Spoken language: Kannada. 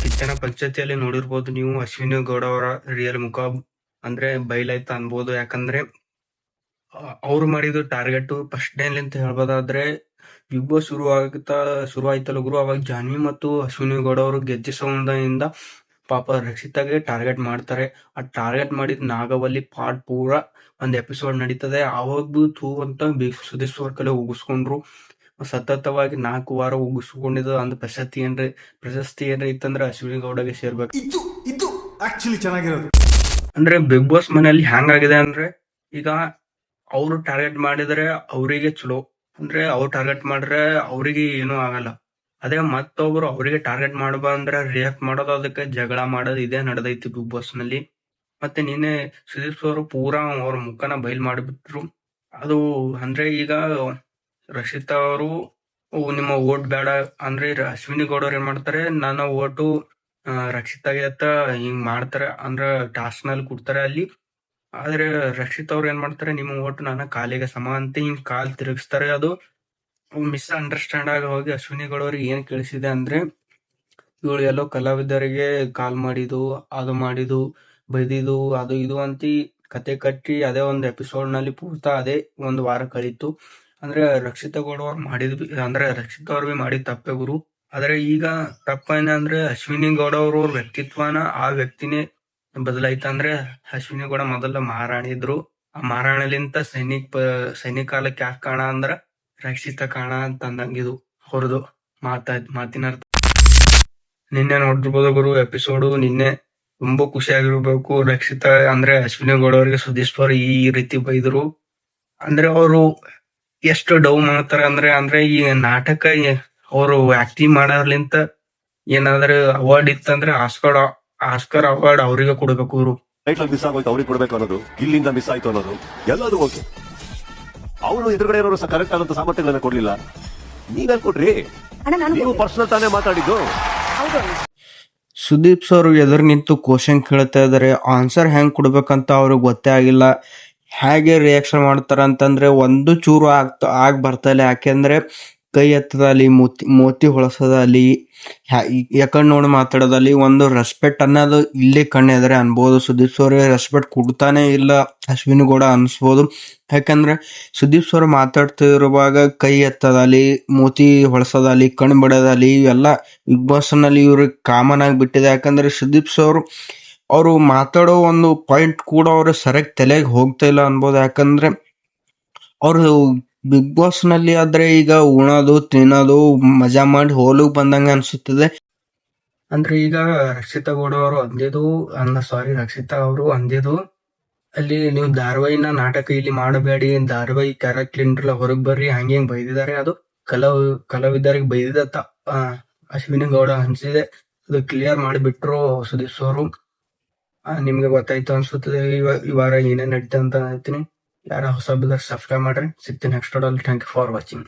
ಕಿಚ್ಚನ ಪಂಚಾಯತಿಯಲ್ಲಿ ನೋಡಿರ್ಬೋದು ನೀವು. ಅಶ್ವಿನಿ ಗೌಡ ಅವರ ರಿಯಲ್ ಮುಖ ಅಂದ್ರೆ ಬಯಲಾಯ್ತು ಅನ್ಬೋದು. ಯಾಕಂದ್ರೆ ಅವ್ರು ಮಾಡಿದ ಟಾರ್ಗೆಟ್ ಫಸ್ಟ್ ಡೇ ಅಂತ ಹೇಳ್ಬೋದಾದ್ರೆ, ಬಿಗ್ ಬಾಸ್ ಶುರು ಆಯ್ತಲ್ಲ ಗುರು, ಅವಾಗ ಜಾನ್ವಿ ಮತ್ತು ಅಶ್ವಿನಿ ಗೌಡ ಅವರು ಗೆಜ್ಜೆ ಸೌಂಡಿಂದ ಪಾಪ ರಕ್ಷಿತಾಗೆ ಟಾರ್ಗೆಟ್ ಮಾಡ್ತಾರೆ. ಆ ಟಾರ್ಗೆಟ್ ಮಾಡಿದ ನಾಗವಲ್ಲಿ ಪಾರ್ಟ್ ಪೂರ ಒಂದ್ ಎಪಿಸೋಡ್ ನಡೀತದೆ. ಅವಾಗ ಥೂ ಅಂತ ಸುದೀಪ್ ಅವ್ರ ಕಲೆ ಉಗಿಸ್ಕೊಂಡ್ರು. ಸತತವಾಗಿ 4 ವಾರ ಉಗಿಸ್ಕೊಂಡಿದ್ದು ಅಂದ್ ಪ್ರಶಸ್ತಿ ಏನ್ರಿ ಇತ್ತಂದ್ರೆ ಅಶ್ವಿನಿ ಗೌಡಗೆ ಸೇರ್ಬೇಕು. ಇದು ಆಕ್ಚುಲಿ ಚೆನ್ನಾಗಿರೋದು. ಅಂದ್ರೆ ಬಿಗ್ ಬಾಸ್ ಮನೆಯಲ್ಲಿ ಹ್ಯಾಂಗ್ ಆಗಿದೆ ಅಂದ್ರೆ, ಈಗ ಅವ್ರು ಟಾರ್ಗೆಟ್ ಮಾಡಿದ್ರೆ ಅವರಿಗೆ ಚಲೋ, ಅಂದ್ರೆ ಅವ್ರು ಟಾರ್ಗೆಟ್ ಮಾಡ್ರೆ ಅವರಿಗೆ ಏನೂ ಆಗಲ್ಲ. ಅದೇ ಮತ್ತೊಬ್ರು ಅವರಿಗೆ ಟಾರ್ಗೆಟ್ ಮಾಡಬಂದ್ರೆ ರಿಯಾಕ್ಟ್ ಮಾಡೋದು, ಅದಕ್ಕೆ ಜಗಳ ಮಾಡೋದು ಇದೇ ನಡೆದೈತಿ ಬಿಗ್ ಬಾಸ್ ನಲ್ಲಿ. ಮತ್ತೆ ನಿನ್ನೆ ಸುದೀಪ್ ಅವರು ಪೂರಾ ಅವ್ರ ಮುಖನ ಬಯಲ್ ಮಾಡಿಬಿಟ್ರು. ಅದು ಅಂದ್ರೆ ಈಗ ರಕ್ಷಿತಾ ಅವರು ನಿಮ್ಮ ಓಟ್ ಬೇಡ ಅಂದ್ರೆ ಅಶ್ವಿನಿ ಗೌಡ ಅವ್ರು ಏನ್ ಮಾಡ್ತಾರೆ, ನನ್ನ ಓಟು ರಕ್ಷಿತಾಗೆ ಅಂತ ಹಿಂಗ್ ಮಾಡ್ತಾರೆ. ಅಂದ್ರ ಟಾಸ್ಕ್ ನಲ್ಲಿ ಕೊಡ್ತಾರೆ ಅಲ್ಲಿ. ಆದ್ರೆ ರಕ್ಷಿತ್ ಅವ್ರು ಏನ್ ಮಾಡ್ತಾರೆ, ನಿಮ್ಮ ಓಟ್ ನನ್ನ ಕಾಲಿಗೆ ಸಮ ಅಂತ ಹಿಂಗ್ ಕಾಲ್ ತಿರುಗಿಸ್ತಾರೆ. ಅದು ಮಿಸ್ ಅಂಡರ್ಸ್ಟ್ಯಾಂಡ್ ಆಗಿ ಹೋಗಿ ಅಶ್ವಿನಿ ಗೌಡ ಅವ್ರಿಗೆ ಏನ್ ಕೇಳಿಸಿದೆ ಅಂದ್ರೆ, ಇವಳು ಎಲ್ಲೋ ಕಲಾವಿದರಿಗೆ ಕಾಲ್ ಮಾಡಿದು, ಅದು ಮಾಡಿದು, ಬೈದಿದು, ಅದು ಇದು ಅಂತ ಕತೆ ಕಟ್ಟಿ ಅದೇ ಒಂದು ಎಪಿಸೋಡ್ ನಲ್ಲಿ ಪೂರ್ತ ಅದೇ ಒಂದು ವಾರ ಕಳೀತು. ಅಂದ್ರೆ ರಕ್ಷಿತಾ ಗೌಡ ಅವ್ರು ಅಂದ್ರೆ ರಕ್ಷಿತಾ ಅವ್ರು ಬಿ ಮಾಡಿದ ತಪ್ಪೆ ಗುರು. ಆದ್ರೆ ಈಗ ತಪ್ಪೇನಂದ್ರೆ ಅಶ್ವಿನಿ ಗೌಡ ಅವ್ರ ವ್ಯಕ್ತಿತ್ವನ ಆ ವ್ಯಕ್ತಿನೇ ಬದಲಾಯ್ತು. ಅಂದ್ರೆ ಅಶ್ವಿನಿ ಗೌಡ ಮೊದಲ ಮಹಾರಾಣಿ ಇದ್ರು, ಆ ಮಹಾರಾಣಿಲಿಂತ ಸೈನಿಕ ಕಾಲಕ್ಕೆ ಯಾಕೆ ಕಾಣ ಅಂದ್ರ ರಕ್ಷಿತಾ ಕಾಣ ಅಂತ ಅಂದಂಗಿದು ಹೊರದು ಮಾತಿನ ಅರ್ಥ. ನಿನ್ನೆ ನೋಡಿರ್ಬೋದು ಗುರು ಎಪಿಸೋಡು. ನಿನ್ನೆ ತುಂಬಾ ಖುಷಿಯಾಗಿರ್ಬೇಕು. ರಕ್ಷಿತಾ ಅಂದ್ರೆ ಅಶ್ವಿನಿ ಗೌಡ ಅವರಿಗೆ ಸುದೀಪ್ ಅವರು ಈ ರೀತಿ ಬೈದ್ರು ಅಂದ್ರೆ ಅವರು ಎಷ್ಟು ಡೌ ಮಾಡ್ತಾರ ಅಂದ್ರೆ ಈ ನಾಟಕ ಅವರು ಆಕ್ಟಿಂಗ್ ಮಾಡೋರ್ಲಿಂತ ಏನಾದ್ರು ಅವಾರ್ಡ್ ಇತ್ತಂದ್ರೆ ಆಸ್ಕರ್ ಅವಾರ್ಡ್ ಅವರಿಗೆ ಕೊಡ್ಬೇಕು ಇವರು. ಮಿಸ್ ಆಗೋಯ್ತು ಅವ್ರಿಗೆ ಕೊಡ್ಬೇಕು ಅನ್ನೋದು, ಇಲ್ಲಿಂದ ಮಿಸ್ ಆಯ್ತು ಅನ್ನೋದು ಎಲ್ಲರೂ ಓಕೆ. ಅವರು ಎದುರುಗಡೆ ಇರೋರು ಕರೆಕ್ಟ್ ಆದಂತ ಸಾಮರ್ಥ್ಯಗಳನ್ನ ಕೊಡ್ಲಿಲ್ಲ, ನೀವ್ ಕೊಡ್ರಿ. ನೀವು ಪರ್ಸನಲ್ ತಾನೇ ಮಾತಾಡಿದ್ದು. ಸುದೀಪ್ ಸರ್ ಎದುರು ನಿಂತು ಕ್ವಶನ್ ಕೇಳ್ತಾ ಇದಾರೆ, ಆನ್ಸರ್ ಹೆಂಗ್ ಕೊಡ್ಬೇಕಂತ ಅವ್ರಿಗೆ ಗೊತ್ತೇ ಆಗಿಲ್ಲ. ಹೇಗೆ ರಿಯಾಕ್ಷನ್ ಮಾಡ್ತಾರ ಅಂತಂದ್ರೆ ಒಂದು ಚೂರು ಆಗ್ ಬರ್ತಾ ಇಲ್ಲ. ಯಾಕೆಂದ್ರೆ ಕೈ ಎತ್ತದಲ್ಲಿ ಮೋತಿ ಹೊಳಸೋದಲ್ಲಿ ಯಾಕಂಡ್ ನೋಡಿ ಮಾತಾಡೋದಲ್ಲಿ ಒಂದು ರೆಸ್ಪೆಕ್ಟ್ ಅನ್ನೋದು ಇಲ್ಲಿ ಕಣ್ಣೆದ್ರೆ ಅನ್ಬೋದು. ಸುದೀಪ್ ಸರ್ ರೆಸ್ಪೆಕ್ಟ್ ಕೊಡ್ತಾನೆ ಇಲ್ಲ ಅಶ್ವಿನಿ ಗೌಡ ಅನ್ಸ್ಬೋದು. ಯಾಕಂದ್ರೆ ಸುದೀಪ್ ಸರ್ ಮಾತಾಡ್ತಿರುವಾಗ ಕೈ ಎತ್ತದಲ್ಲಿ, ಮೋತಿ ಹೊಳಸೋದಲ್ಲಿ, ಕಣ್ ಬಿಡೋದಲ್ಲಿ ಇವೆಲ್ಲ ಬಿಗ್ ಬಾಸ್ ನಲ್ಲಿ ಇವ್ರಿಗೆ ಕಾಮನ್ ಆಗಿ ಬಿಟ್ಟಿದೆ. ಯಾಕಂದ್ರೆ ಸುದೀಪ್ ಸರ್ ಅವರು ಮಾತಾಡೋ ಒಂದು ಪಾಯಿಂಟ್ ಕೂಡ ಅವ್ರ ಸರಿಯಾಗಿ ತಲೆಗೆ ಹೋಗ್ತಾ ಇಲ್ಲ ಅನ್ಬೋದು. ಯಾಕಂದ್ರೆ ಅವರು ಬಿಗ್ ಬಾಸ್ ನಲ್ಲಿ ಆದ್ರೆ ಈಗ ಉಣೋದು ತಿನ್ನೋದು ಮಜಾ ಮಾಡಿ ಹೋಲುಗ್ ಬಂದಂಗ ಅನ್ಸುತ್ತದೆ. ಅಂದ್ರೆ ಈಗ ರಕ್ಷಿತಾ ಗೌಡ ಅವರು ರಕ್ಷಿತಾ ಅವರು ಅಂದಿದ್ದು ಅಲ್ಲಿ, ನೀವು ಧಾರಾವಾಹಿನ ನಾಟಕ ಇಲ್ಲಿ ಮಾಡಬೇಡಿ, ಧಾರಾವಾಹಿ ಕ್ಯಾರೆಕ್ಟರ್ ಹೊರಗ್ ಬರ್ರಿ ಹಂಗೆ ಬೈದಿದ್ದಾರೆ. ಅದು ಕಲಾವಿದರಿಗೆ ಬೈದಿದ ಅಶ್ವಿನಿ ಗೌಡ ಅನ್ಸಿದೆ. ಅದು ಕ್ಲಿಯರ್ ಮಾಡಿಬಿಟ್ರು ಸುದೀಪ್ ಅವರು. ನಿಮ್ಗೆ ಗೊತ್ತಾಯ್ತು ಅನ್ಸುತ್ತದೆ ಈ ವಾರ ಏನೇನ್ ನಡೀತಾ ಅಂತ ಹೇಳ್ತೀನಿ. ಯಾರ ಹೊಸ ಸಬ್ಸ್ಕ್ರೈಬ್ ಮಾಡ್ರಿ. ಸಿಗ್ತೀನಿ ನೆಕ್ಸ್ಟ್ ವಿಡಿಯೋದಲ್ಲಿ. Thank you for watching.